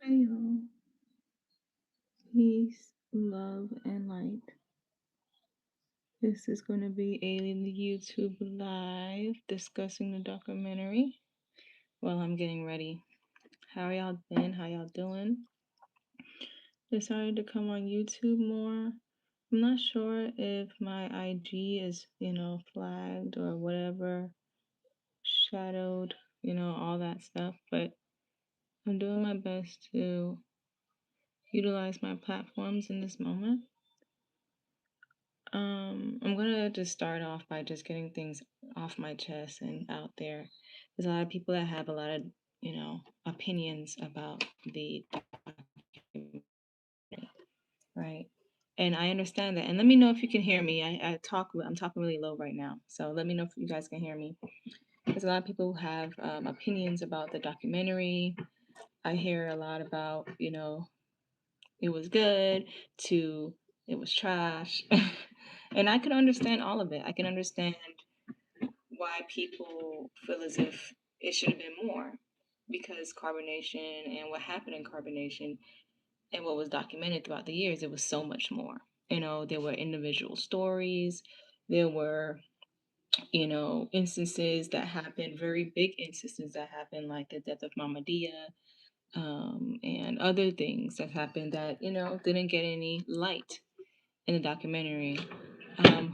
Hey y'all, peace, love, and light. This is going to be a YouTube live discussing the documentary while I'm getting ready. How y'all been? How y'all doing? Decided to come on YouTube more. I'm not sure if my IG is, flagged or whatever, shadowed, all that stuff, but I'm doing my best to utilize my platforms in this moment. I'm gonna just start off by just getting things off my chest and out there. There's a lot of people that have a lot of, opinions about the documentary, right? And I understand that. And let me know if you can hear me. I'm talking really low right now, so let me know if you guys can hear me. There's a lot of people who have opinions about the documentary. I hear a lot about, it was good to it was trash. And I can understand all of it. I can understand why people feel as if it should have been more because carbonation and what happened in carbonation and what was documented throughout the years, it was so much more. There were individual stories, there were, instances that happened, very big instances that happened, like the death of Mama Dia, and other things that happened that, didn't get any light in the documentary.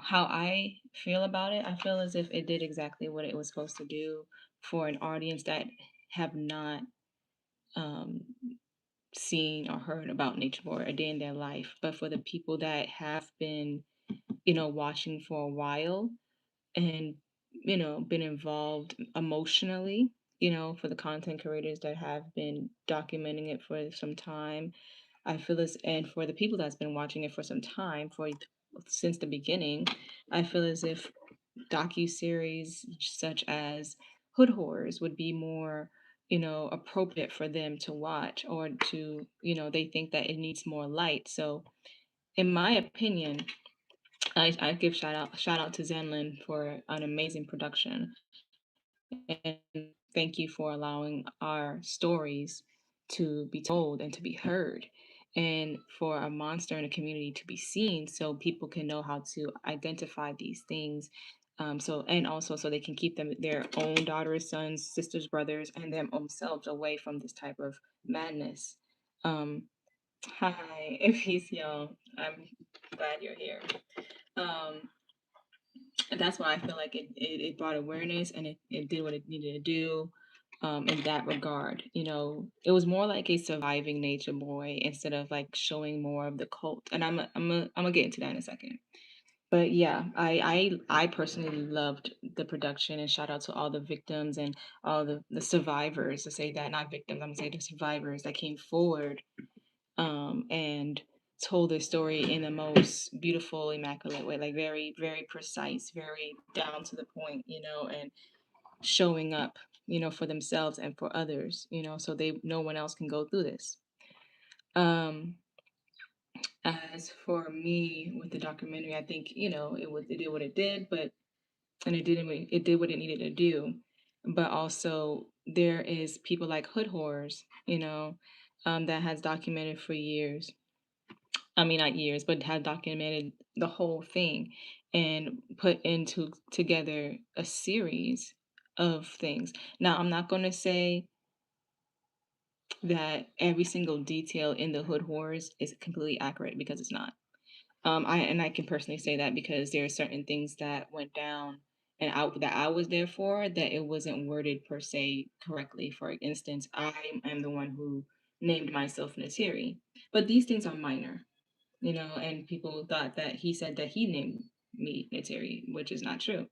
How I feel about it, I feel as if it did exactly what it was supposed to do for an audience that have not um, seen or heard about Natureboy a day in their life. But for the people that have been, watching for a while and, been involved emotionally, for the content creators that have been documenting it for some time, I feel as, and for the people that's been watching it for some time, for since the beginning, I feel as if docu-series such as Hood Horrors would be more, appropriate for them to watch, or to, they think that it needs more light. So in my opinion, I give shout out to Zenlin for an amazing production, and thank you for allowing our stories to be told and to be heard, and for a monster in a community to be seen so people can know how to identify these things. So, and also so they can keep their own daughters, sons, sisters, brothers, and their own selves away from this type of madness. Um, Hi, if he's young, I'm glad you're here. Um, and that's why I feel like it brought awareness, and it did what it needed to do, in that regard. It was more like a surviving Nature Boy instead of like showing more of the cult. And I'm gonna get into that in a second. But yeah, I personally loved the production, and shout out to all the victims and all the survivors, to say that, not victims, I'm gonna say the survivors that came forward, and told their story in the most beautiful, immaculate way, like very, very precise, very down to the point, and showing up, for themselves and for others, so no one else can go through this. Um, as for me with the documentary, I think, it did what it did, but and it did what it needed to do. But also there is people like Hood Horrors, that has documented for years. I mean, not years, but have documented the whole thing and put into together a series of things. Now, I'm not going to say that every single detail in the Hood Horrors is completely accurate, because it's not. I can personally say that because there are certain things that went down and that I was there for, that it wasn't worded per se correctly. For instance, I am the one who named myself Natiri, but these things are minor, and people thought that he said that he named me Nateri, which is not true.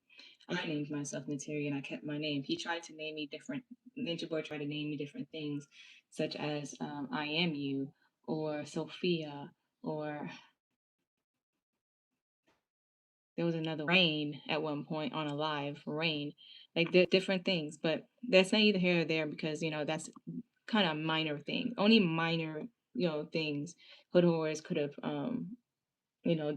I named myself Nateri and I kept my name. He tried to name me different, Ninja Boy tried to name me different things, such as I Am You, or Sophia, or there was another Rain at one point on a live, Rain, like different things. But that's not either here or there, because, that's kind of minor thing. Only minor, things Hood Horrors could have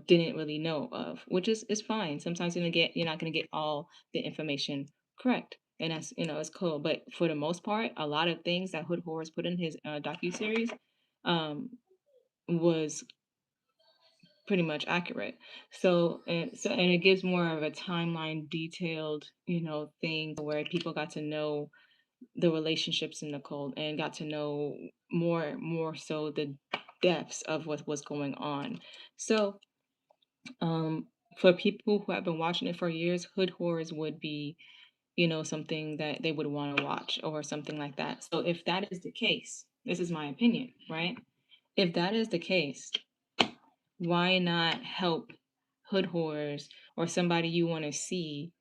didn't really know of, which is fine. Sometimes you're not gonna get all the information correct. and that's, it's cool. But for the most part, a lot of things that Hood Horrors put in his docu series um, was pretty much accurate. And it gives more of a timeline, detailed, thing where people got to know the relationships in the cult and got to know more so the depths of what was going on. So um, for people who have been watching it for years, Hood Horrors would be, something that they would want to watch or something like that. So if that is the case, this is my opinion, right? If that is the case, why not help Hood Horrors or somebody you want to see,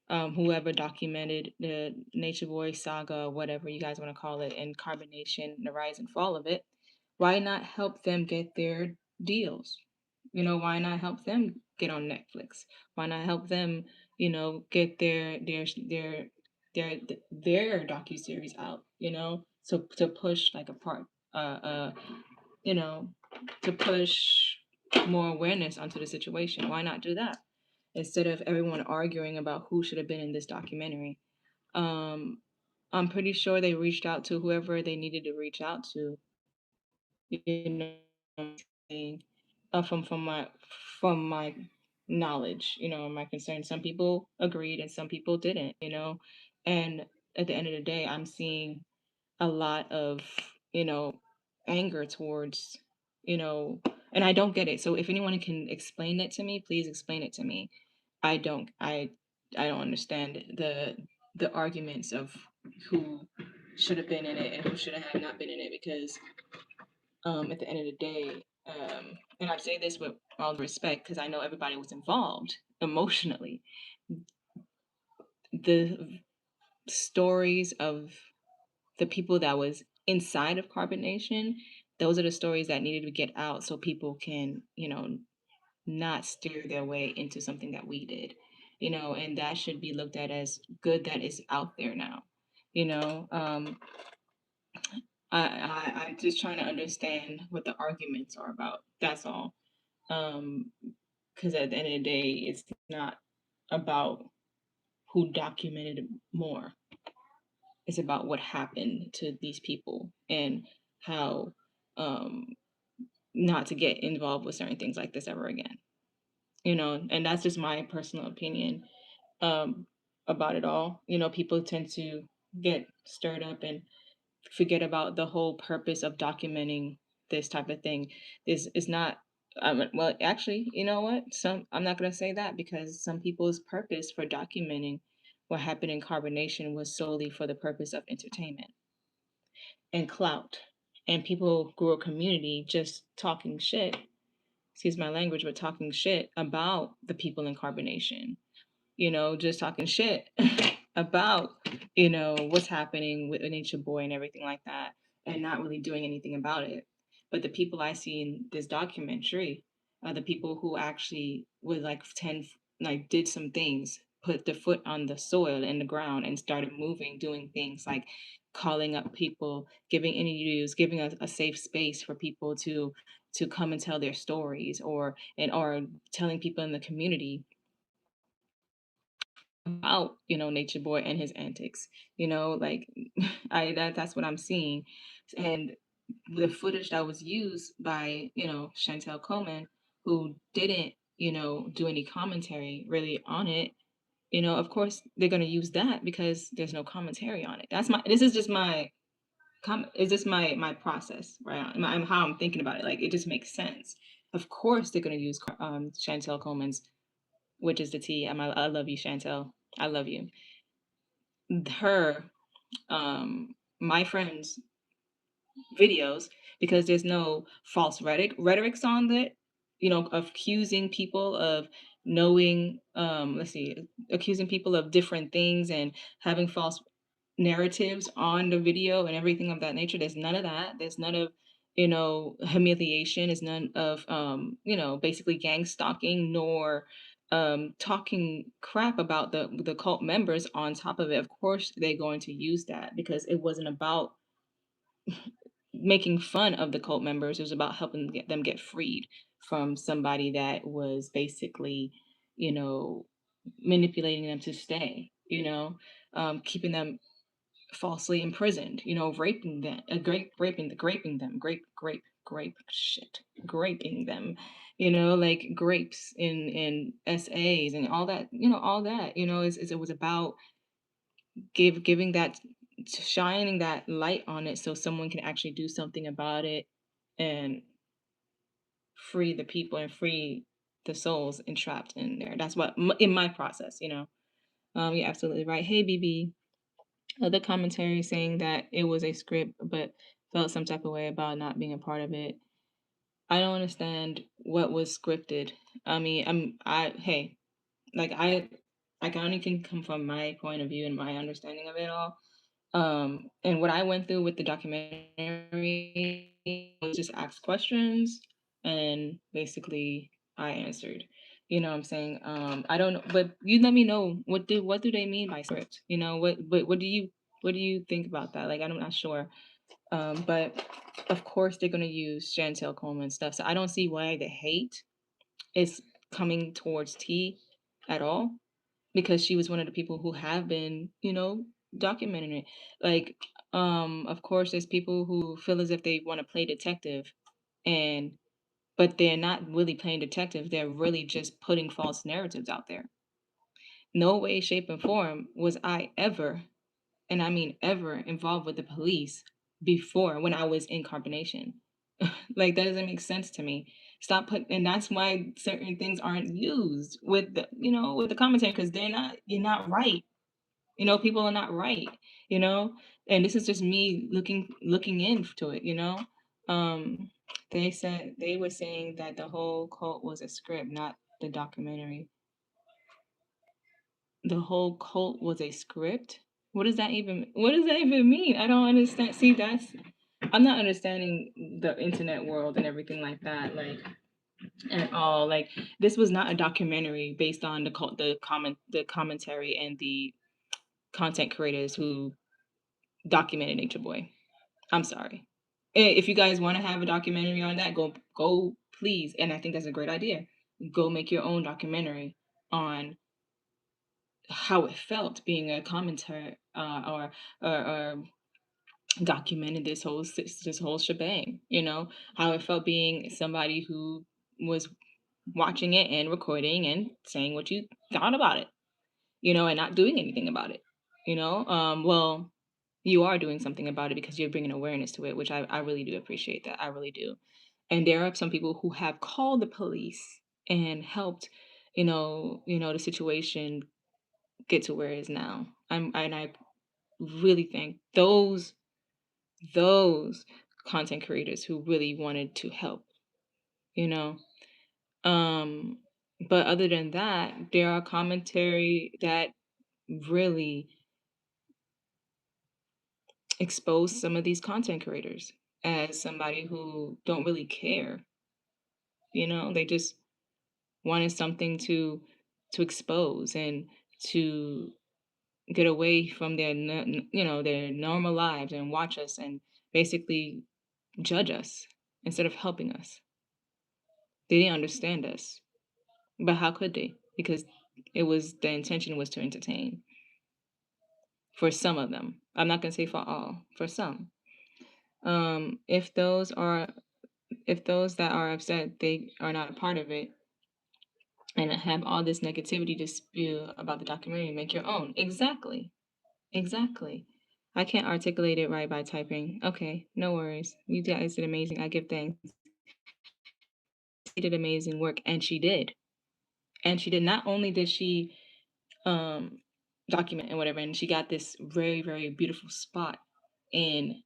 whoever documented the Nature Boy saga, whatever you guys want to call it, and CarbonNation, the rise and fall of it, why not help them get their deals? Why not help them get on Netflix? Why not help them, get their docu series out? So to push like a part, you know, to push more awareness onto the situation. Why not do that instead of everyone arguing about who should have been in this documentary? Um, I'm pretty sure they reached out to whoever they needed to reach out to. You know, what I'm saying? From my knowledge, my concern. Some people agreed and some people didn't. And at the end of the day, I'm seeing a lot of, you know, anger towards, you know, and I don't get it. So if anyone can explain it to me, please explain it to me. I don't I I don't understand the arguments of who should have been in it and who should have not been in it because at the end of the day, and I say this with all respect because I know everybody was involved emotionally. The stories of the people that was inside of carbonation, those are the stories that needed to get out so people can, not steer their way into something that we did, and that should be looked at as good that is out there now. You know, I'm just trying to understand what the arguments are about. That's all. Because at the end of the day, it's not about who documented it more. It's about what happened to these people and how um, not to get involved with certain things like this ever again. And that's just my personal opinion um, about it all. People tend to get stirred up and forget about the whole purpose of documenting this type of thing. This is not. Well, actually, you know what? I'm not gonna say that because some people's purpose for documenting what happened in carbonation was solely for the purpose of entertainment and clout. And people grew a community just talking shit, excuse my language, but talking shit about the people in carbonation, just talking shit about, what's happening with Nature Boy and everything like that, and not really doing anything about it. But the people I see in this documentary are the people who actually would like like did some things, put the foot on the soil and the ground and started moving, doing things like calling up people, giving interviews, giving a safe space for people to come and tell their stories or telling people in the community about Nature Boy and his antics. Like that's what I'm seeing, and the footage that was used by Chantel Coleman, who didn't do any commentary really on it. Of course they're going to use that because there's no commentary on it. This is just my is just my process, right? How I'm thinking about it. Like it just makes sense. Of course they're going to use Chantel Coleman's, which is the T. I love you, Chantel. I love you. Her, my friends' videos because there's no false rhetorics on it. Accusing people of knowing, let's see, accusing people of different things and having false narratives on the video and everything of that nature. There's none of that. There's none of, humiliation. There's none of, basically gang stalking nor talking crap about the cult members on top of it. Of course, they're going to use that because it wasn't about making fun of the cult members. It was about helping them get freed from somebody that was basically, you know, manipulating them to stay. you know, keeping them falsely imprisoned, raping them, raping them, graping them, like grapes in essays and all that, all that, it was about giving that, shining that light on it so someone can actually do something about it and free the people and free the souls entrapped in there. That's what in my process. You're absolutely right. Hey, BB. Other commentary saying that it was a script, but felt some type of way about not being a part of it. I don't understand what was scripted. I mean, hey, like I can only can come from my point of view and my understanding of it all. And what I went through with the documentary was just ask questions and basically I answered. You know what I'm saying? I don't know, but you let me know what do they mean by script? What do you think about that? Like I'm not sure. But of course they're gonna use Chantel Coleman stuff. So I don't see why the hate is coming towards T at all because she was one of the people who have been, documenting it. Like, of course, there's people who feel as if they want to play detective, and but they're not really playing detective. They're really just putting false narratives out there. No way, shape, and form was I ever, and I mean ever, involved with the police before when I was in carbonation. Like that doesn't make sense to me. Stop put, and that's why certain things aren't used with the commentary because you're not right. People are not right, you know? And this is just me looking into it. Um they were saying that the whole cult was a script, not the documentary. The whole cult was a script? What does that even mean? I don't understand. See, I'm not understanding the internet world and everything like that, like at all. Like this was not a documentary based on the commentary and the content creators who documented Nature Boy. I'm sorry. If you guys want to have a documentary on that, go please. And I think that's a great idea. Go make your own documentary on how it felt being a commentator or documented this whole shebang. How it felt being somebody who was watching it and recording and saying what you thought about it. And not doing anything about it. Well, you are doing something about it because you're bringing awareness to it, which I really do appreciate that. I really do. And there are some people who have called the police and helped, the situation get to where it is now. And I really think those content creators who really wanted to help, you know. Um, but other than that, there are commentary that really expose some of these content creators as somebody who don't really care. They just wanted something to expose and to get away from their normal lives and watch us and basically judge us instead of helping us. They didn't understand us. But how could they? Because the intention was to entertain for some of them. I'm not going to say for all, for some. If those that are upset, they are not a part of it and have all this negativity to spew about the documentary, make your own. Exactly. Exactly. I can't articulate it right by typing. Okay, no worries. You guys did amazing. I give thanks. She did amazing work, and she did. And she did. Not only did she um document and whatever, and she got this very, very beautiful spot in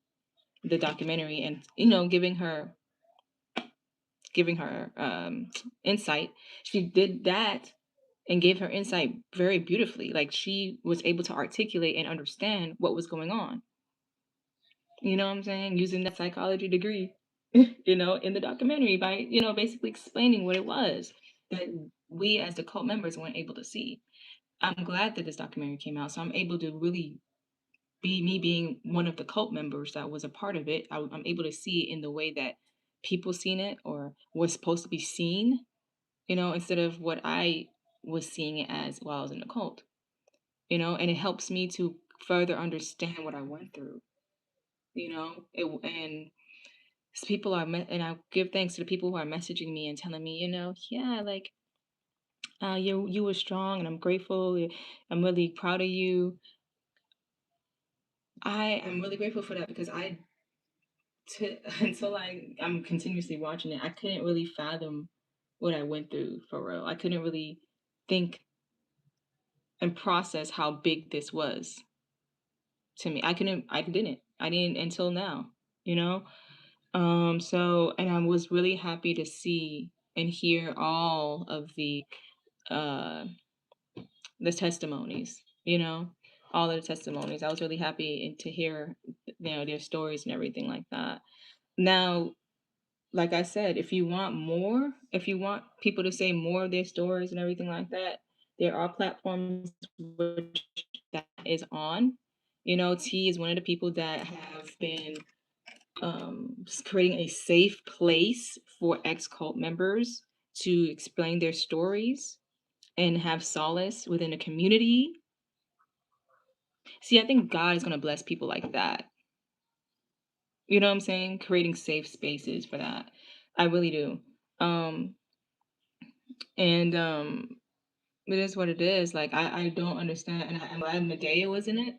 the documentary, and giving her insight. She did that and gave her insight very beautifully. Like she was able to articulate and understand what was going on. You know what I'm saying? Using that psychology degree, in the documentary by, basically explaining what it was that we as the cult members weren't able to see. I'm glad that this documentary came out. So I'm able to really be me being one of the cult members that was a part of it. I'm able to see it in the way that people seen it or was supposed to be seen, instead of what I was seeing it as while I was in the cult. and it helps me to further understand what I went through, and people and I give thanks to the people who are messaging me and telling me, yeah, like, you were strong, and I'm grateful. I'm really proud of you. I am really grateful for that because until I'm continuously watching it, I couldn't really fathom what I went through for real. I couldn't really think and process how big this was to me. I didn't until now, you know? And I was really happy to see and hear all of uh the testimonies, all of the testimonies. I was really happy to hear, their stories and everything like that. Now, like I said, if you want people to say more of their stories and everything like that, there are platforms which that is on. T is one of the people that have been creating a safe place for ex cult members to explain their stories and have solace within the community. See, I think God is going to bless people like that. You know what I'm saying? Creating safe spaces for that. I really do. Um, and it is what it is. Like, I don't understand, and I'm glad Medea was in it.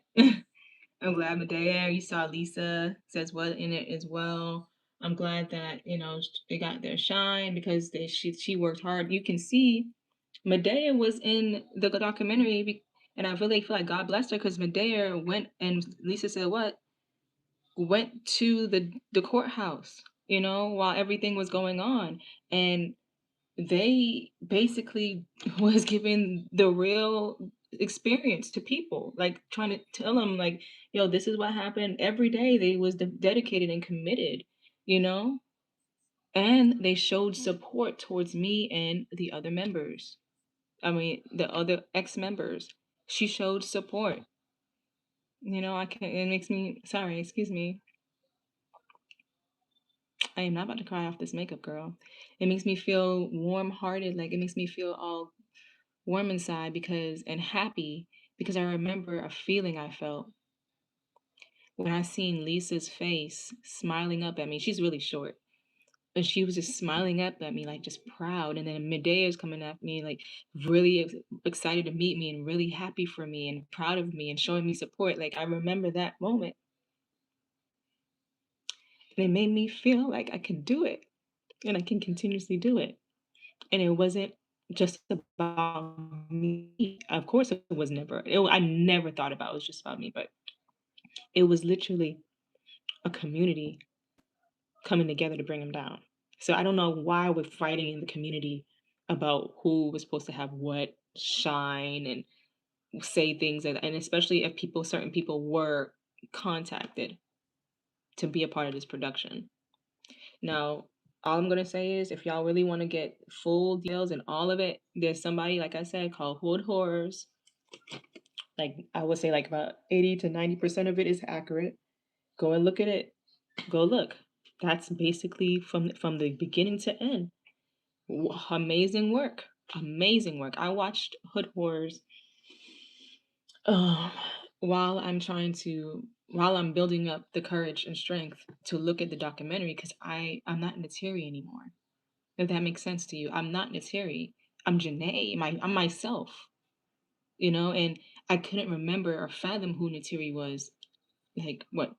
I'm glad Medea. You saw Lisa says what in it as well. I'm glad that they got their shine because she worked hard. You can see Medea was in the documentary, and I really feel like God blessed her because Medea went, and Lisa said what, went to the courthouse, while everything was going on, and they basically was giving the real experience to people, like trying to tell them, like, yo, this is what happened. Every day they was dedicated and committed, you know and they showed support towards me and the other members. I mean, the other ex-members. She showed support. I can't, it makes me, sorry, excuse me, I am not about to cry off this makeup, girl. It makes me feel warm-hearted, like it makes me feel all warm inside because and happy because I remember a feeling I felt when I seen Lisa's face smiling up at me. She's really short. And she was just smiling up at me, like just proud. And then Medea's coming at me, like really excited to meet me and really happy for me and proud of me and showing me support. Like I remember that moment. And it made me feel like I could do it and I can continuously do it. And it wasn't just about me. Of course, it was never. I never thought about it was just about me, but it was literally a community coming together to bring him down. So I don't know why we're fighting in the community about who was supposed to have what shine and say things, and especially if certain people were contacted to be a part of this production. Now, all I'm gonna say is if y'all really want to get full details and all of it, there's somebody, like I said, called Hood Horrors. Like I would say like about 80 to 90% of it is accurate. Go and look at it. Go look. That's basically from the beginning to end. Amazing work. Amazing work. I watched Hood Horrors um, while I'm building up the courage and strength to look at the documentary because I'm not Nateri anymore. If that makes sense to you, I'm not Nateri. I'm Janae. I'm myself. And I couldn't remember or fathom who Nateri was like what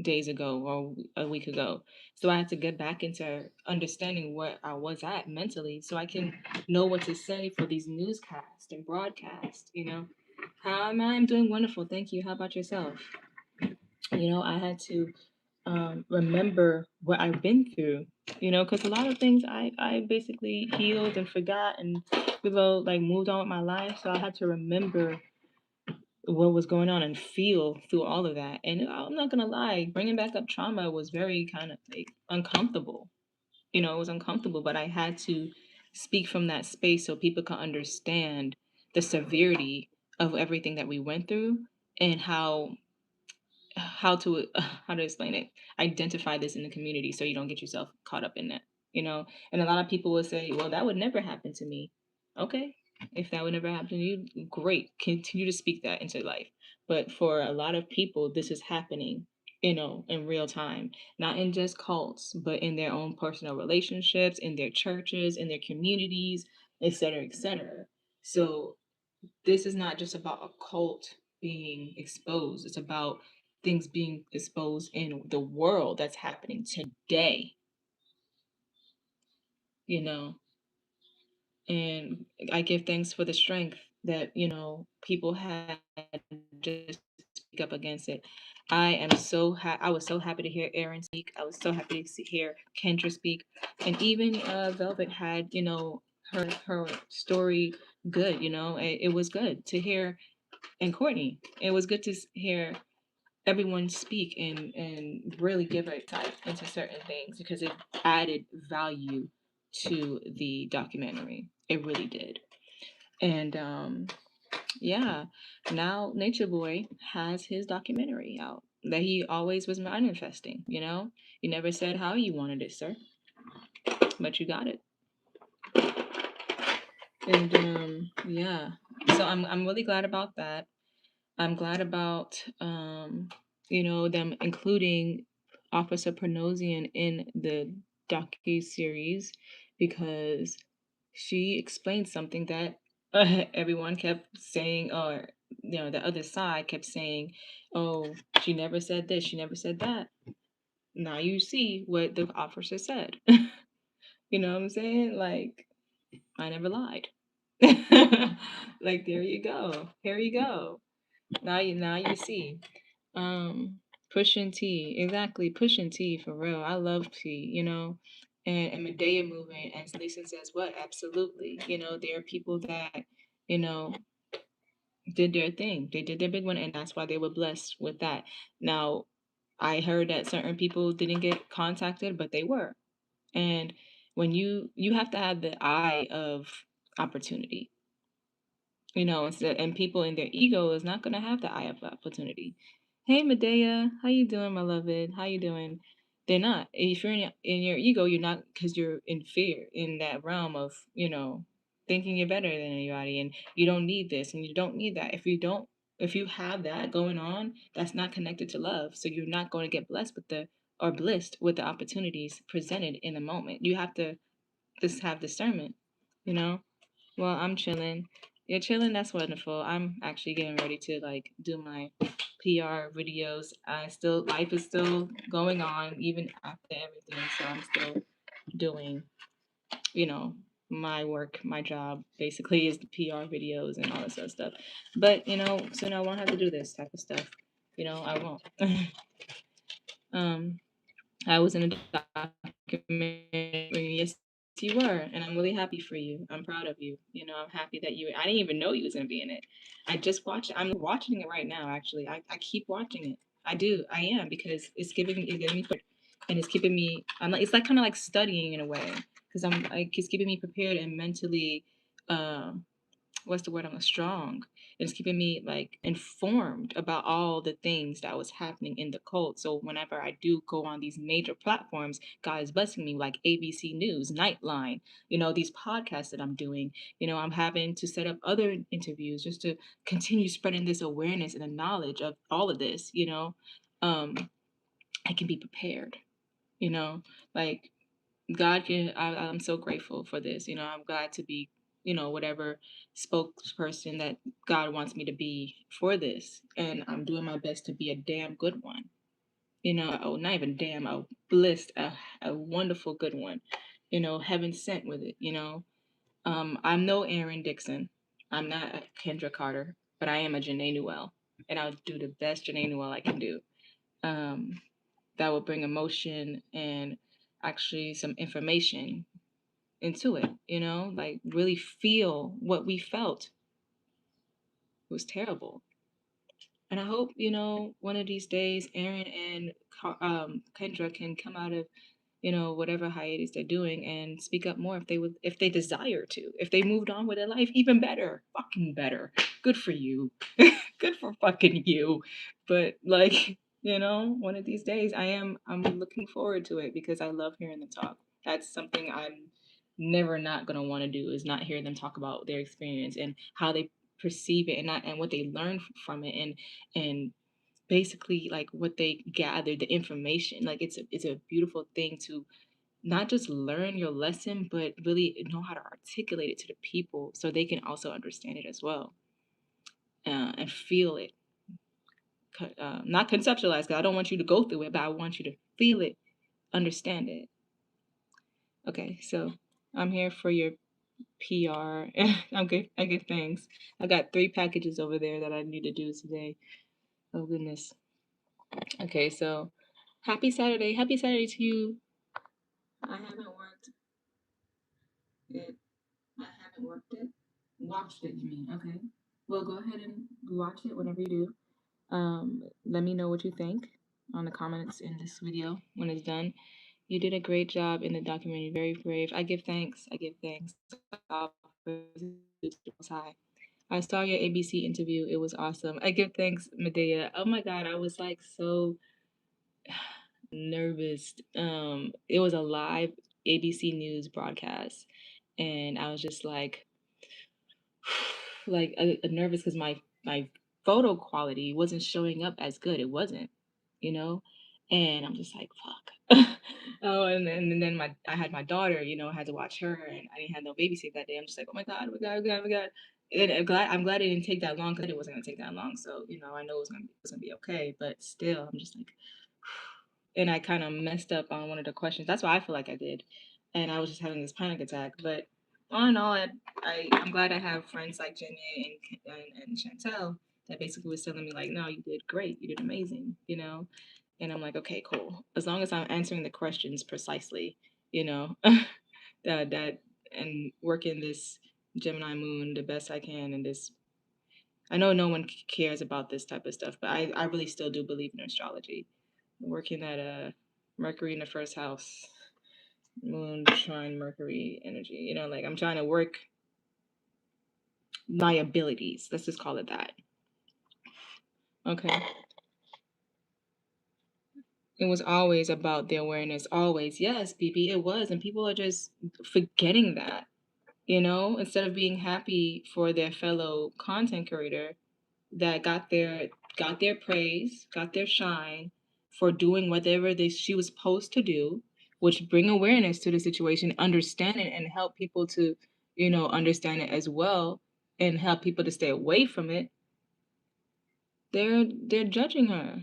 days ago or a week ago. So I had to get back into understanding where I was at mentally so I can know what to say for these newscasts and broadcasts. How am I? I'm doing wonderful. Thank you. How about yourself? I had to remember what I've been through, because a lot of things I basically healed and forgot and like moved on with my life. So I had to remember what was going on and feel through all of that. And I'm not gonna lie, bringing back up trauma was very kind of like uncomfortable. It was uncomfortable, but I had to speak from that space so people can understand the severity of everything that we went through and how to explain it, identify this in the community so you don't get yourself caught up in that. And a lot of people will say, well, that would never happen to me. Okay, If that would never happen to you, great. Continue to speak that into life. But for a lot of people, this is happening, in real time, not in just cults, but in their own personal relationships, in their churches, in their communities, et cetera, et cetera. So this is not just about a cult being exposed, it's about things being exposed in the world that's happening today, you know. And I give thanks for the strength that, people had just speak up against it. I was so happy to hear Aaron speak. I was so happy to hear Kendra speak. And even Velvet had, her story good, it was good to hear. And Courtney, it was good to hear everyone speak and really give a insight into certain things because it added value to the documentary. It really did. And yeah, now Nature Boy has his documentary out that he always was manifesting. You never said how you wanted it, sir, but you got it. And yeah, so I'm really glad about that. I'm glad about them including Officer Pernosian in the docu series because she explained something that everyone kept saying, or the other side kept saying, "Oh, she never said this, she never said that." Now you see what the officer said. You know what I'm saying? Like, I never lied. Like, there you go. Here you go. Now you see. Um, Pushing T, exactly. Pushing T for real. I love T, and Medea movement. And Lisa says, what? Absolutely. There are people that, you know, did their thing. They did their big one, and that's why they were blessed with that. Now, I heard that certain people didn't get contacted, but they were. And when you have to have the eye of opportunity, and people in their ego is not going to have the eye of opportunity. Hey, Medea, how you doing, my beloved? How you doing? They're not. If you're in your ego, you're not, because you're in fear, in that realm of thinking you're better than anybody, and you don't need this and you don't need that. If you have that going on, that's not connected to love. So you're not going to get blessed with the opportunities presented in the moment. You have to just have discernment, you know. Well, I'm chilling. You're chilling. That's wonderful. I'm actually getting ready to like do my PR videos. Life is still going on even after everything. So I'm still doing, you know, my work, my job basically is the PR videos and all this other stuff. But soon I won't have to do this type of stuff. I won't. um, I was in a documentary. Yes, you were, and I'm really happy for you. I'm proud of you. I'm happy that you. I didn't even know you was gonna be in it. I just watched. I'm watching it right now. Actually, I keep watching it. I do. I am because it's giving me, and it's keeping me. I'm like, it's like kind of like studying in a way because it's keeping me prepared and mentally. Um, what's the word? I'm strong. It's keeping me like informed about all the things that was happening in the cult. So whenever I do go on these major platforms, God is blessing me like ABC News, Nightline, these podcasts that I'm doing. I'm having to set up other interviews just to continue spreading this awareness and the knowledge of all of this. I can be prepared. You know, like God can. I'm so grateful for this. I'm glad to be, whatever spokesperson that God wants me to be for this, and I'm doing my best to be a damn good one. Oh, not even damn, a blessed, a wonderful good one. Heaven sent with it. I'm no Aaron Dixon. I'm not a Kendra Carter, but I am a Janae Newell, and I'll do the best Janae Newell I can do. Um, that will bring emotion and actually some information into it, like really feel what we felt. It was terrible. And I hope, one of these days, Aaron and Kendra can come out of, whatever hiatus they're doing and speak up more if they desire to. If they moved on with their life, even better, fucking better. Good for you. Good for fucking you. But like, one of these days, I'm looking forward to it because I love hearing them talk. That's something never not gonna want to do is not hear them talk about their experience and how they perceive it, and not and what they learn from it, and basically like what they gathered, the information. Like it's a beautiful thing to not just learn your lesson, but really know how to articulate it to the people so they can also understand it as well, and feel it. Not conceptualize, because I don't want you to go through it, but I want you to feel it, understand it. Okay, so I'm here for your PR. I give thanks. I got 3 packages over there that I need to do today. Oh goodness. Okay, so happy Saturday. Happy Saturday to you. I haven't worked it. I haven't worked it. Watched it, you mean? Okay. Well, go ahead and watch it whenever you do. Let me know what you think on the comments in this video when it's done. You did a great job in the documentary. Very brave. I give thanks. I give thanks. All praises to the Most High. I saw your ABC interview. It was awesome. I give thanks, Medea. Oh my God, I was like so nervous. It was a live ABC News broadcast, and I was just like nervous because my photo quality wasn't showing up as good. It wasn't, you know, and I'm just like fuck. Oh, and then I had my daughter, I had to watch her, and I didn't have no babysit that day. I'm just like, oh my god, oh my god, oh my god, oh my god. And I'm glad it didn't take that long, because it wasn't gonna take that long. So I know it was gonna be okay, but still, I'm just like, and I kind of messed up on one of the questions. That's why I feel like I did, and I was just having this panic attack. But all in all, I'm glad I have friends like Jenny and Chantel that basically was telling me like, no, you did great, you did amazing, and I'm like, okay, cool. As long as I'm answering the questions precisely, that and working this Gemini moon the best I can in this. I know no one cares about this type of stuff, but I really still do believe in astrology. Working at Mercury in the first house, Moon trine Mercury energy. Like I'm trying to work my abilities. Let's just call it that. Okay. It was always about the awareness. Always, yes, BB, it was, and people are just forgetting that. Instead of being happy for their fellow content creator that got their praise, got their shine for doing whatever she was supposed to do, which bring awareness to the situation, understand it, and help people to, understand it as well, and help people to stay away from it. They're judging her.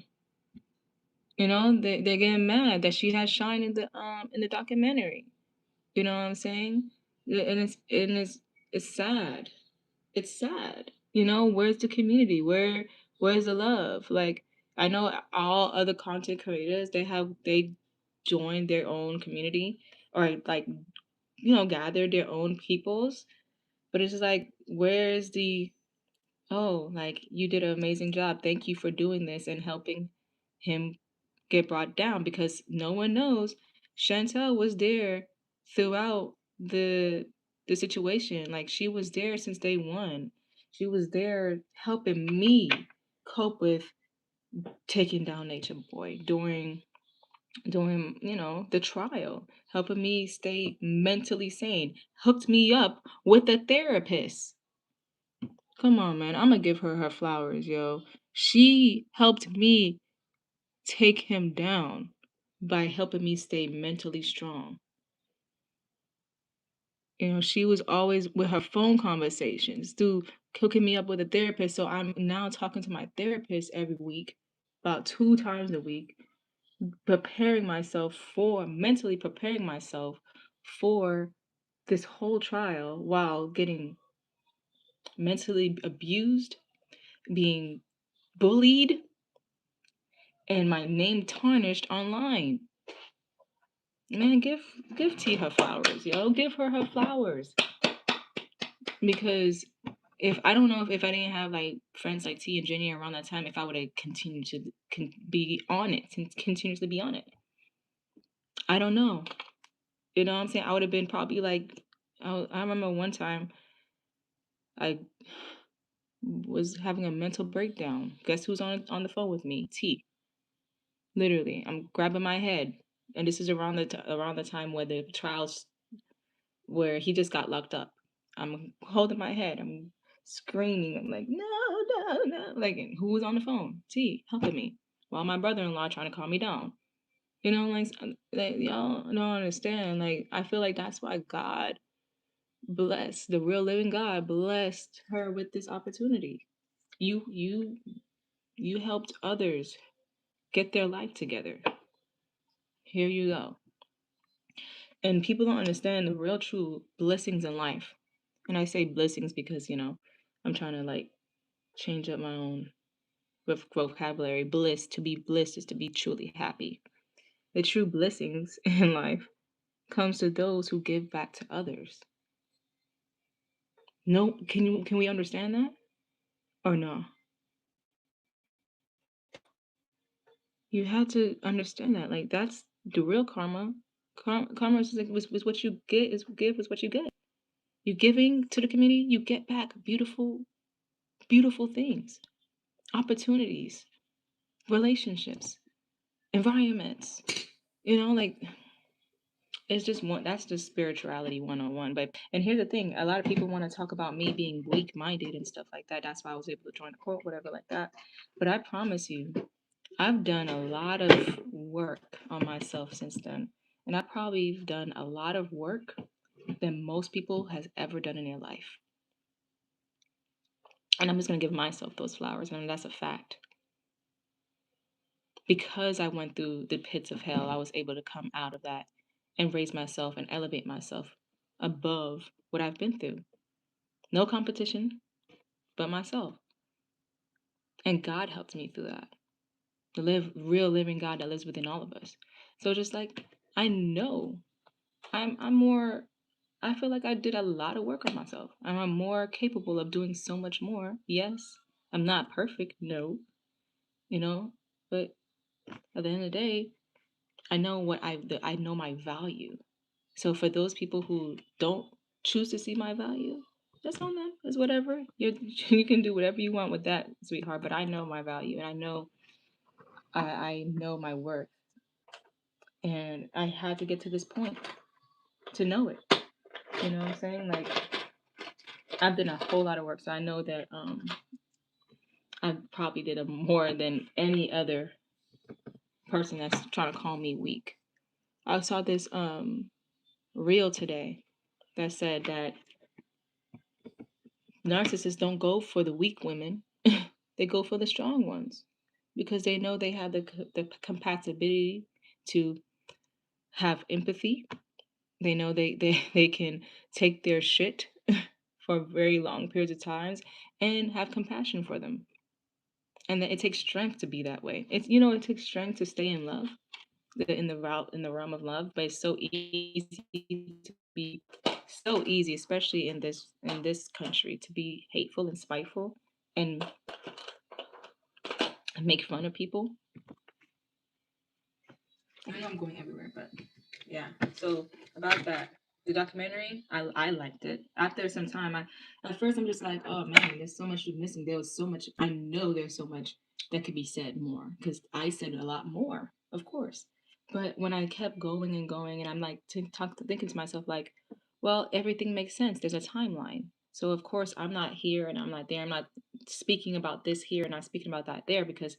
They're getting mad that she has shine in the documentary. You know what I'm saying? And it's sad. It's sad. Where's the community? Where's the love? Like, I know all other content creators, they joined their own community, or like, gathered their own peoples, but it's just like, where's the, oh, like, you did an amazing job. Thank you for doing this and helping him get brought down, because no one knows Chantel was there throughout the situation. Like, she was there since day one. She was there helping me cope with taking down Nature Boy during the trial, helping me stay mentally sane, hooked me up with a therapist. Come on, man. I'm gonna give her flowers, yo. She helped me take him down by helping me stay mentally strong. She was always with her phone conversations, through hooking me up with a therapist. So I'm now talking to my therapist every week, about 2 times a week, mentally preparing myself for this whole trial, while getting mentally abused, being bullied, and my name tarnished online. Man, give T her flowers, yo. Give her flowers. Because if I don't know, if I didn't have like friends like T and Jenny around that time, if I would have continued to be on it, and continuously be on it. I don't know. You know what I'm saying? I would have been probably like, I remember one time I was having a mental breakdown. Guess who's on the phone with me? T. Literally, I'm grabbing my head, and this is around the time where the trials where he just got locked up. I'm holding my head. I'm screaming. I'm like, no, no, no. Like, and who was on the phone? T, helping me. While my brother-in-law trying to calm me down. You know, like y'all don't understand. Like, I feel like that's why God blessed, the real living God blessed her with this opportunity. You helped others get their life together. Here you go. And people don't understand the real true blessings in life. And I say blessings because, I'm trying to like change up my own vocabulary. Bliss, to be blissed is to be truly happy. The true blessings in life comes to those who give back to others. No, can we understand that? Or no? You have to understand that. Like that's the real karma. Karma is like was what you get is give is what you get. You giving to the community, you get back beautiful, beautiful things, opportunities, relationships, environments. Like it's just one that's just spirituality 101. But and here's the thing, a lot of people want to talk about me being weak minded and stuff like that. That's why I was able to join the court, whatever like that. But I promise you, I've done a lot of work on myself since then. And I've probably done a lot of work than most people has ever done in their life. And I'm just gonna give myself those flowers, and that's a fact. Because I went through the pits of hell, I was able to come out of that and raise myself and elevate myself above what I've been through. No competition but myself. And God helped me through that. The real living God that lives within all of us. So just like I know I'm more I feel like I did a lot of work on myself. I'm more capable of doing so much more. Yes. I'm not perfect, no, you know, but at the end of the day, I know I know my value. So for those people who don't choose to see my value, that's on them. It's whatever. You can do whatever you want with that, sweetheart. But I know my value, and I know my worth, and I had to get to this point to know it. You know what I'm saying? Like I've done a whole lot of work, so I know that I probably did a more than any other person that's trying to call me weak. I saw this reel today that said that narcissists don't go for the weak women; they go for the strong ones because they know they have the compatibility to have empathy. They know they can take their shit for very long periods of times and have compassion for them. And that it takes strength to be that way. It takes strength to stay in love, in the realm of love, but it's so easy to be so easy, especially in this country, to be hateful and spiteful and make fun of people. I know I'm going everywhere, but yeah. So about that, the documentary, I liked it. After some time, at first I'm just like, oh man, there's so much missing. There was so much. I know there's so much that could be said more because I said a lot more, of course. But when I kept going and going, and I'm like thinking to myself like, well, everything makes sense. There's a timeline. So of course I'm not here and I'm not there. I'm not speaking about this here and not speaking about that there because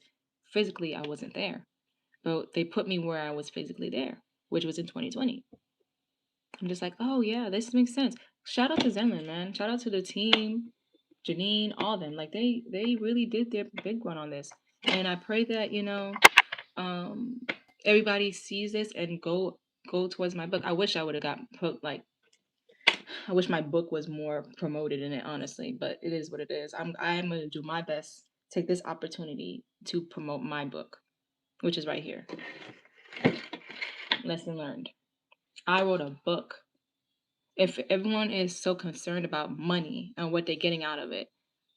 physically I wasn't there. But they put me where I was physically there, which was in 2020. I'm just like, oh yeah, this makes sense. Shout out to Zenlin, man. Shout out to the team, Janine, all them. Like they really did their big one on this. And I pray that, um everybody sees this and go towards my book. I wish I would have got put like I wish my book was more promoted in it, honestly, but it is what it is. I'm gonna do my best, take this opportunity to promote my book, which is right here. Lesson learned. I wrote a book. If everyone is so concerned about money and what they're getting out of it,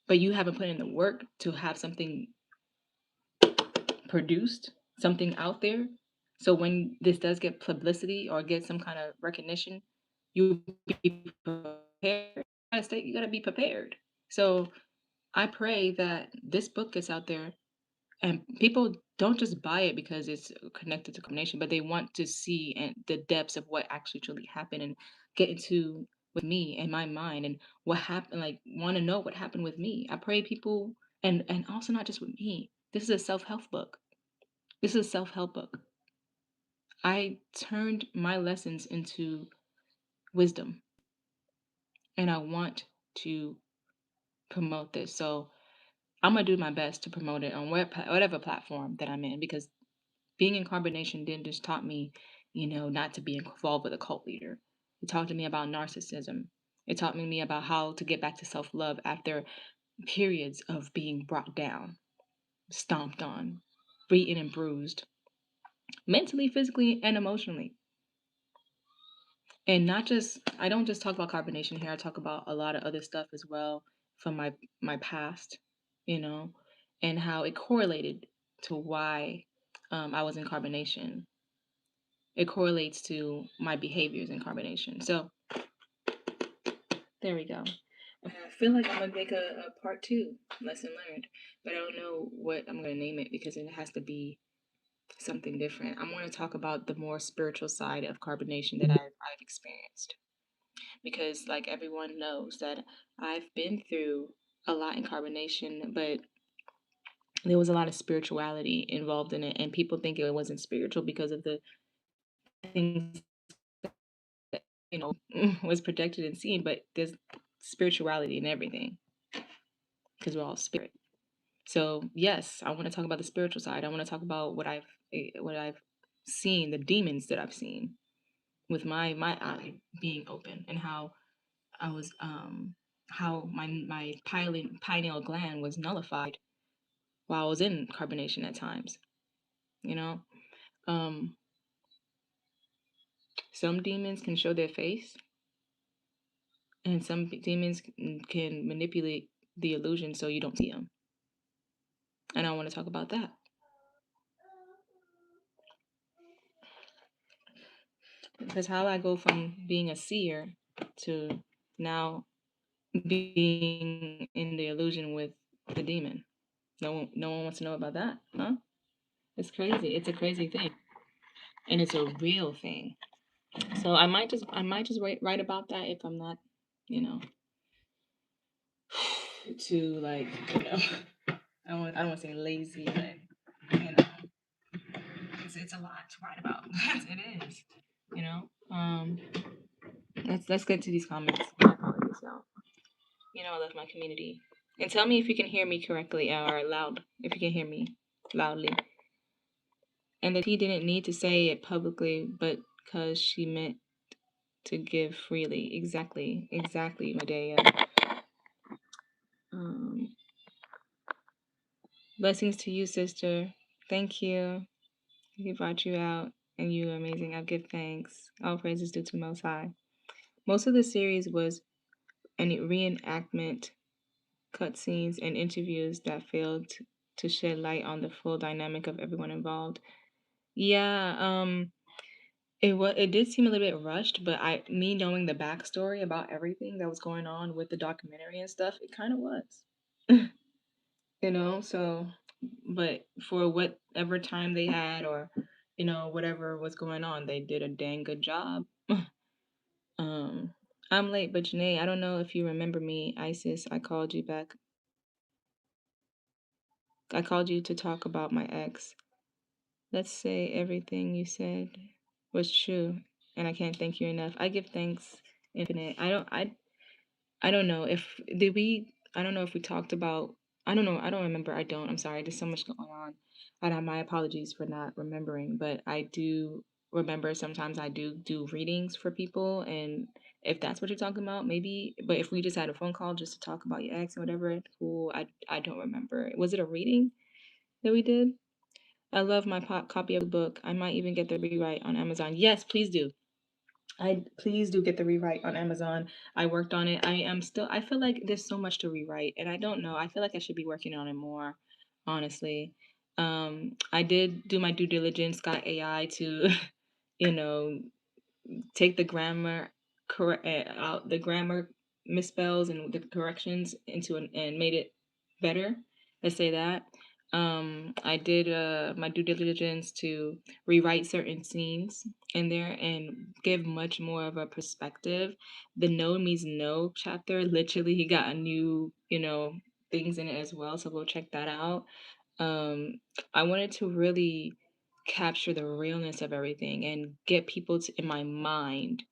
but you haven't put in the work to have something produced, something out there, so when this does get publicity or get some kind of recognition, you'll be prepared. You gotta be prepared. So I pray that this book gets out there And people don't just buy it because it's connected to combination, but they want to see and the depths of what actually truly happened and get into with me and my mind and what happened, like want to know what happened with me. I pray people and also not just with me. This is a self-help book. This is a self-help book. I turned my lessons into wisdom and I want to promote this. So I'm gonna do my best to promote it on whatever platform that I'm in because being in carbonation didn't just taught me, not to be involved with a cult leader. It taught me about narcissism. It taught me about how to get back to self love after periods of being brought down, stomped on, beaten and bruised, mentally, physically, and emotionally. And not just I don't just talk about carbonation here. I talk about a lot of other stuff as well from my past, you know, and how it correlated to why I was in carbonation. It correlates to my behaviors in carbonation. So there we go. I feel like I'm gonna make a part two lesson learned, but I don't know what I'm gonna name it because it has to be something different. I'm gonna talk about the more spiritual side of carbonation that I've experienced because like everyone knows that I've been through a lot in carbonation, but there was a lot of spirituality involved in it, and people think it wasn't spiritual because of the things that was protected and seen. But there's spirituality in everything because we're all spirit. So yes, I want to talk about the spiritual side. I want to talk about what I've seen, the demons that I've seen with my eye being open, and I was how my pineal gland was nullified while I was in carbonation at times. You know, um, some demons can show their face, and some demons can manipulate the illusion so you don't see them. And I want to talk about that because how I go from being a seer to now being in the illusion with the demon. No one wants to know about that, huh? It's crazy. It's a crazy thing, and it's a real thing. So I might just write about that if I'm not, you know, too like I don't want to say lazy, but it's a lot to write about. It is, you know. Let's get to these comments. My apologies, y'all. I love my community. And tell me if you can hear me correctly or loud. If you can hear me loudly. And that he didn't need to say it publicly, but because she meant to give freely. Exactly, Medea. Um, Blessings to you, sister. Thank you. He brought you out, and you are amazing. I give thanks. All praises due to Most High. Most of the series was a reenactment, cutscenes, and interviews that failed to shed light on the full dynamic of everyone involved. Yeah, it did seem a little bit rushed, but me knowing the backstory about everything that was going on with the documentary and stuff, it kind of was. So but for whatever time they had or whatever was going on, they did a dang good job. um I'm late, but Janae, I don't know if you remember me. Isis, I called you to talk about my ex. Let's say everything you said was true, and I can't thank you enough. I give thanks infinite. I don't know if did we I don't know if we talked about I don't know. I don't remember. I don't. I'm sorry. There's so much going on. And my apologies for not remembering, but I do remember sometimes I do readings for people, and if that's what you're talking about, maybe, but if we just had a phone call just to talk about your ex or whatever, cool. I don't remember. Was it a reading that we did? I love my copy of the book. I might even get the rewrite on Amazon. Yes, please do. I please do get the rewrite on Amazon. I worked on it. I feel like there's so much to rewrite and I don't know. I feel like I should be working on it more, honestly. I did do my due diligence, got AI to, you know, take the grammar correct out the grammar misspells and the corrections and made it better. Let's say that. I did my due diligence to rewrite certain scenes in there and give much more of a perspective. The no means no chapter, literally, he got a new, things in it as well. So go check that out. Um, I wanted to really capture the realness of everything and get people in my mind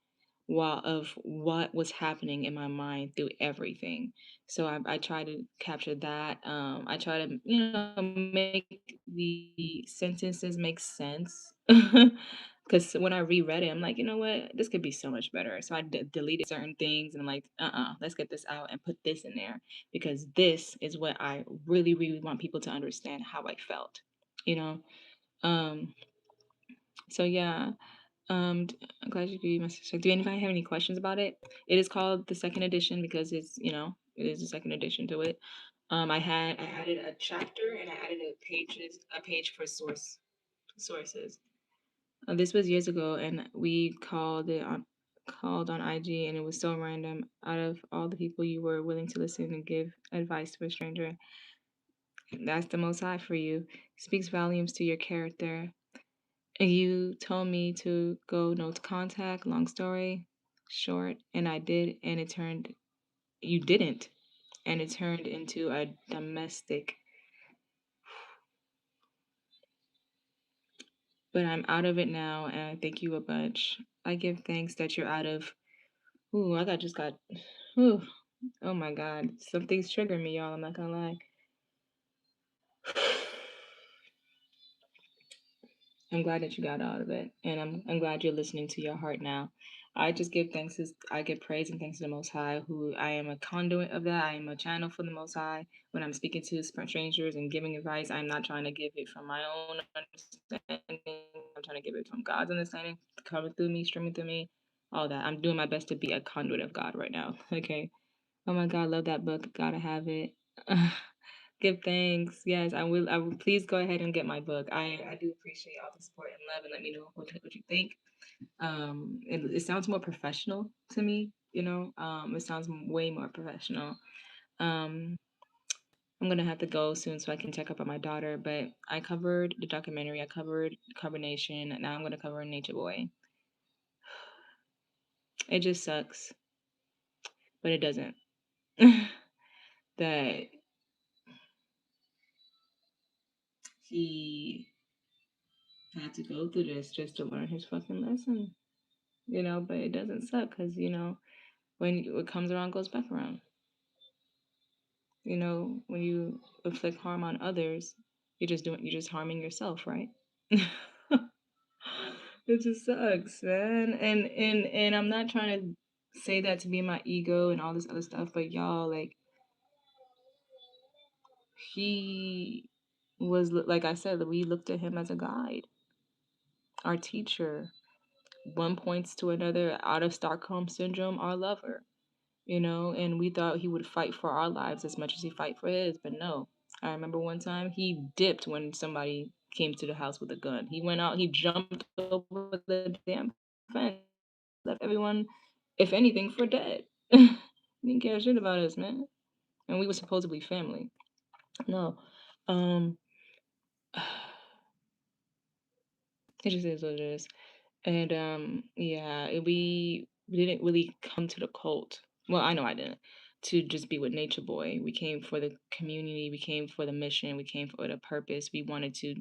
while of what was happening in my mind through everything. So I try to capture that. I try to, make the sentences make sense. Because when I reread it, I'm like, you know what, this could be so much better. So I deleted certain things, and I'm like, let's get this out and put this in there because this is what I really, really want people to understand how I felt. You know. Um. So yeah. I'm glad you gave me my sister. Do anybody have any questions about it? It is called the second edition because it is a second edition to it. I added a chapter and I added a page for sources. This was years ago, and we called on IG, and it was so random. Out of all the people you were willing to listen and give advice to a stranger, that's the Most High for you. Speaks volumes to your character. And you told me to go no contact, long story short, and I did, and you didn't, and it turned into a domestic. But I'm out of it now, and I thank you a bunch. I give thanks that you're out of. Ooh, just got. Ooh, oh my God, something's triggering me, y'all. I'm not gonna lie. I'm glad that you got out of it, and I'm glad you're listening to your heart now. I just give thanks. I give praise and thanks to the Most High, who I am a conduit of that. I am a channel for the Most High. When I'm speaking to strangers and giving advice, I'm not trying to give it from my own understanding. I'm trying to give it from God's understanding, coming through me, streaming through me, all that. I'm doing my best to be a conduit of God right now. Okay. Oh my God, love that book. Gotta have it. Give thanks. Yes, I will. I will. Please go ahead and get my book. I do appreciate all the support and love, and let me know what you think. It sounds more professional to me. It sounds way more professional. Um, I'm gonna have to go soon so I can check up on my daughter. But I covered the documentary. I covered CarbonNation. Now I'm gonna cover Natureboy. It just sucks, but it doesn't. That he had to go through this just to learn his fucking lesson. But it doesn't suck because, when what comes around goes back around. When you inflict harm on others, you're just harming yourself, right? It just sucks, man. And I'm not trying to say that to be my ego and all this other stuff, but y'all, like, he was like I said, we looked at him as a guide, our teacher. One points to another, out of Stockholm syndrome, our lover. And we thought he would fight for our lives as much as he fight for his, but no. I remember one time he dipped when somebody came to the house with a gun. He went out, he jumped over the damn fence, left everyone, if anything, for dead. He didn't care shit about us, man. And we were supposedly family. No. Um it just is what it is. And yeah, we didn't really come to the cult. Well, I know I didn't. To just be with Natureboy. We came for the community, we came for the mission, we came for the purpose. We wanted to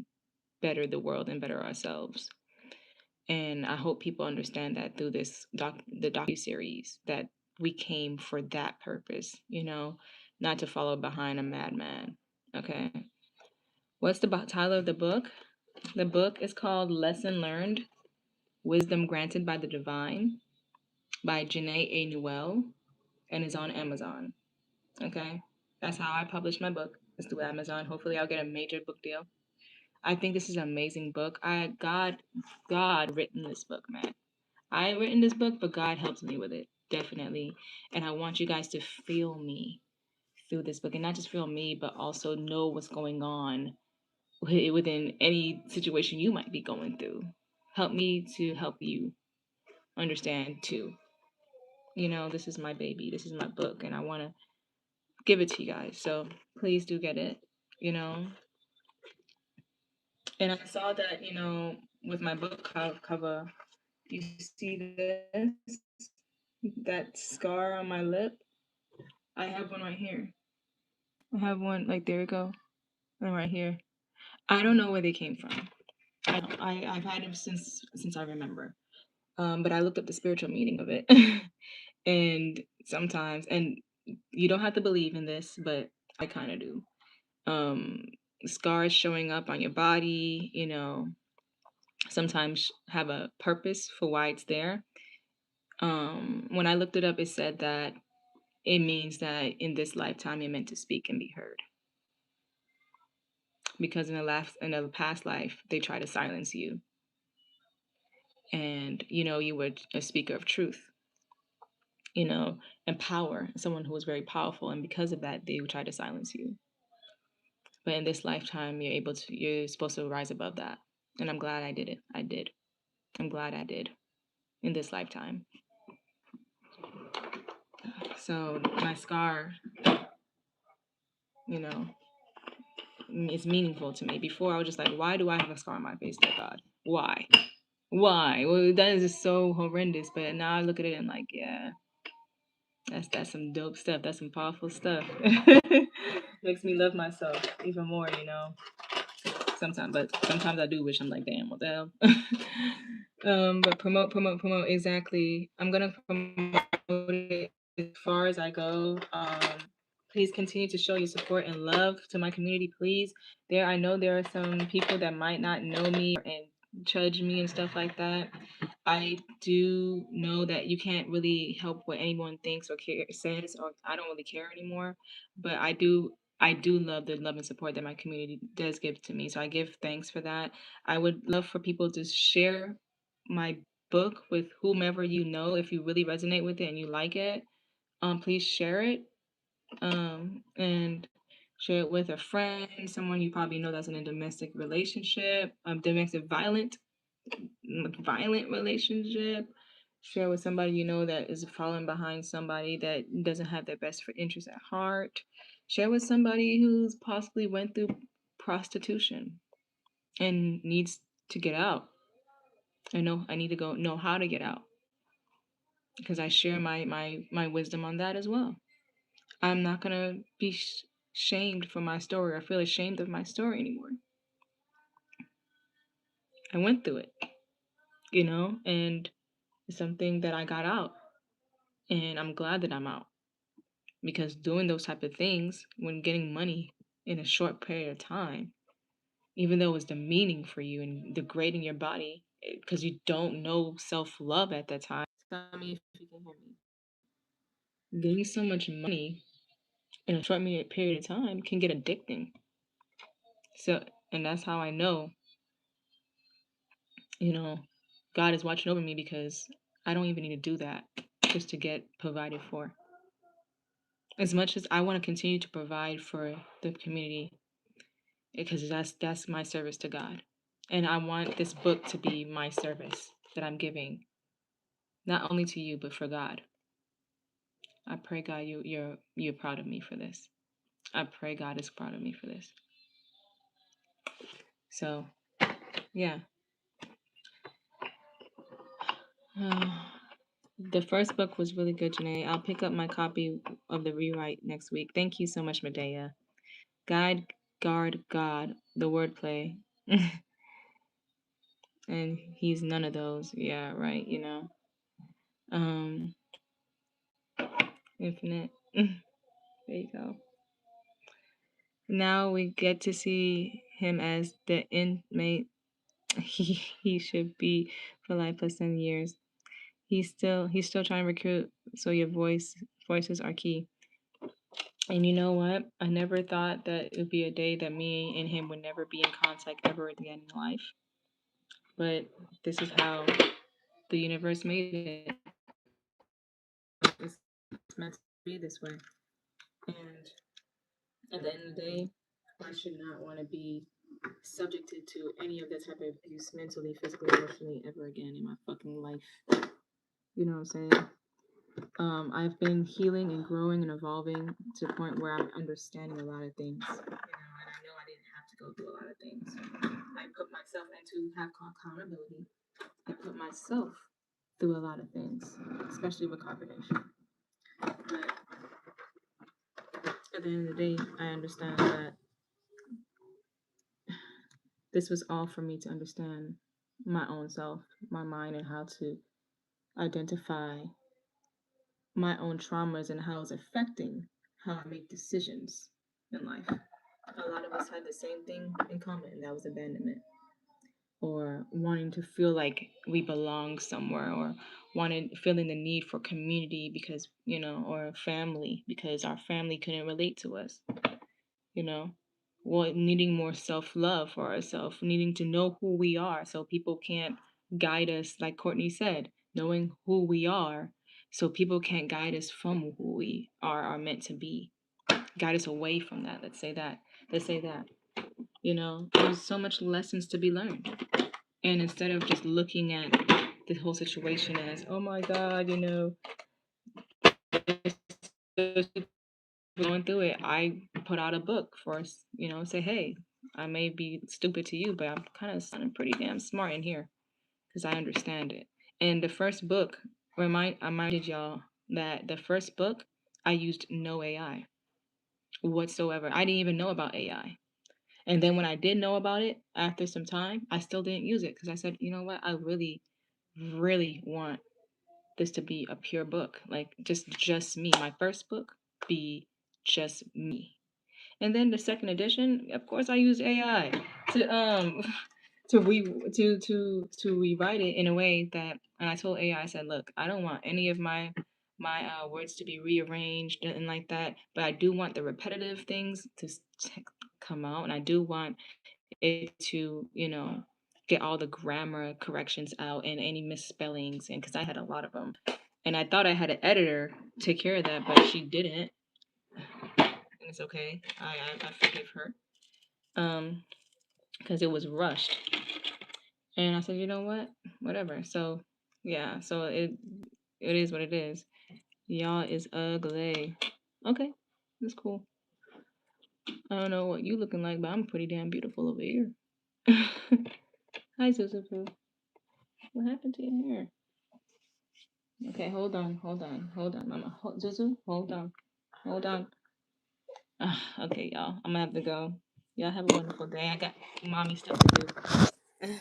better the world and better ourselves. And I hope people understand that through the docu series that we came for that purpose, not to follow behind a madman. Okay. What's the title of the book? The book is called Lesson Learned: Wisdom Granted by the Divine by Janae A. Newell, and is on Amazon. Okay, that's how I publish my book. It's through Amazon. Hopefully, I'll get a major book deal. I think this is an amazing book. God written this book, man. I ain't written this book, but God helps me with it definitely. And I want you guys to feel me through this book, and not just feel me, but also know what's going on within any situation you might be going through. Help me to help you understand too. This is my baby, this is my book, and I want to give it to you guys. So please do get it. You know, And I saw that, with my book cover, you see this, that scar on my lip. I have one right here. I have one, like, there we go. And right here. I don't know where they came from. I've had them since I remember. But I looked up the spiritual meaning of it. And sometimes, and you don't have to believe in this, but I kind of do. Um, Scars showing up on your body, sometimes have a purpose for why it's there. When I looked it up, it said that it means that in this lifetime you're meant to speak and be heard. Because in the past life, they try to silence you. And you were a speaker of truth, and power, someone who was very powerful, and because of that, they would try to silence you. But in this lifetime, you're supposed to rise above that. And I'm glad I did it. I did. I'm glad I did in this lifetime. So my scar, you know, it's meaningful to me. Before I was just like, why do I have a scar on my face, dear God? Why? Why? Well, that is just so horrendous. But now I look at it and like, yeah, that's some dope stuff. That's some powerful stuff. Makes me love myself even more, Sometimes I do wish I'm like, damn, what the hell? But promote. Exactly. I'm gonna promote it as far as I go. Please continue to show your support and love to my community, please. I know there are some people that might not know me and judge me and stuff like that. I do know that you can't really help what anyone thinks or says, or I don't really care anymore. But I do love the love and support that my community does give to me. So I give thanks for that. I would love for people to share my book with whomever you know. If you really resonate with it and you like it, please share it. And share it with a friend, someone you probably know that's in a domestic relationship, domestic violent relationship. Share with somebody you know that is falling behind somebody that doesn't have their best interest at heart. Share with somebody who's possibly went through prostitution and needs to get out. I need to go know how to get out because I share my wisdom on that as well. I'm not gonna be shamed for my story or feel ashamed of my story anymore. I went through it, and it's something that I got out, and I'm glad that I'm out because doing those type of things when getting money in a short period of time, even though it's demeaning for you and degrading your body because you don't know self-love at that time. Tell me if you can hear me. Getting so much money in a short period of time can get addicting. So, and that's how I know, you know, God is watching over me because I don't even need to do that just to get provided for. As much as I want to continue to provide for the community, because that's my service to God. And I want this book to be my service that I'm giving, not only to you, but for God. I pray God you're proud of me for this. I pray God is proud of me for this. So, yeah. The first book was really good, Janae. I'll pick up my copy of the rewrite next week. Thank you so much, Medea. Guide, guard, God, the wordplay. And he's none of those. Yeah, right, Um, Infinite. There you go. Now we get to see him as the inmate he should be for life plus 10 years. He's still trying to recruit, so your voices are key. And you know what? I never thought that it would be a day that me and him would never be in contact ever again in life. But this is how the universe made it. It's meant to be this way. And at the end of the day, I should not want to be subjected to any of that type of abuse mentally, physically, emotionally ever again in my fucking life. You know what I'm saying? I've been healing and growing and evolving to the point where I'm understanding a lot of things. And I know I didn't have to go through a lot of things. I put myself into have accountability. I put myself through a lot of things, especially with CarbonNation. But at the end of the day, I understand that this was all for me to understand my own self, my mind, and how to identify my own traumas and how it's affecting how I make decisions in life. A lot of us had the same thing in common, and that was abandonment, or wanting to feel like we belong somewhere, or feeling the need for community because, or family because our family couldn't relate to us, you know, well, needing more self-love for ourselves, needing to know who we are so people can't guide us, like Courtney said, knowing who we are so people can't guide us from who we are meant to be, guide us away from that. Let's say that. There's so much lessons to be learned. And instead of just looking at the whole situation as, oh my God, going through it, I put out a book for us, say, hey, I may be stupid to you, but I'm kind of sounding pretty damn smart in here because I understand it. And the first book, I reminded y'all that the first book, I used no AI whatsoever. I didn't even know about AI. And then when I did know about it after some time, I still didn't use it because I said, you know what? I really, really want this to be a pure book, like just me. My first book be just me. And then the second edition, of course, I used AI to to rewrite it in a way that, and I told AI, I said, look, I don't want any of my words to be rearranged and like that, but I do want the repetitive things to come out, and I do want it to, get all the grammar corrections out and any misspellings, and because I had a lot of them, and I thought I had an editor take care of that, but she didn't, and it's okay. I forgive her, because it was rushed, and I said, you know what, whatever. So yeah, so it is what it is. Y'all is ugly. Okay, that's cool. I don't know what you looking like, but I'm pretty damn beautiful over here. Hi, Suzuku. What happened to your hair? Okay, hold on, Mama. Zuzu, hold on, hold on. Okay, y'all, I'm gonna have to go. Y'all have a wonderful day. I got mommy stuff to do.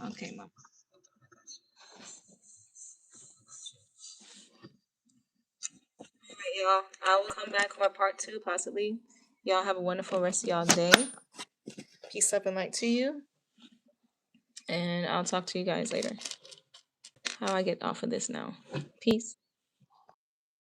Okay, Mom. All right, y'all. I will come back for part two, possibly. Y'all have a wonderful rest of y'all day. Peace up and light to you. And I'll talk to you guys later. How I get off of this now. Peace.